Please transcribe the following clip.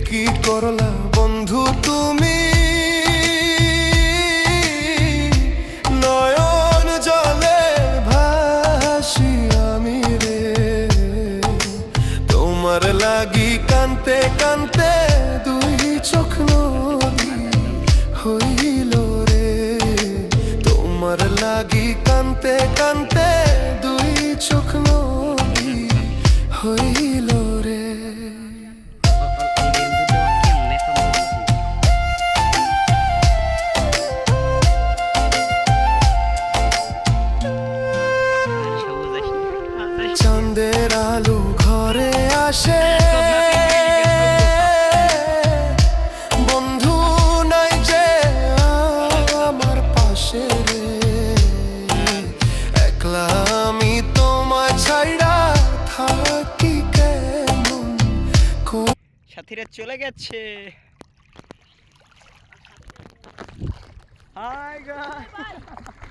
কি করলা বন্ধু তুমি, নয়ন জলে ভাসি আমি রে। তোমার লাগি কানতে কানতে দুই চোখ নদী হইল রে। তোমার লাগি কানতে কানতে দুই চোখ নদী হইল রে। চাঁদের আলো ঘরে আসে, বন্ধু নাই যে আমার পাশে রে। একলা আমি তোমায় ছাইড়া থাকি কেমন। সাথীরা চলে গেছে। Hi guys.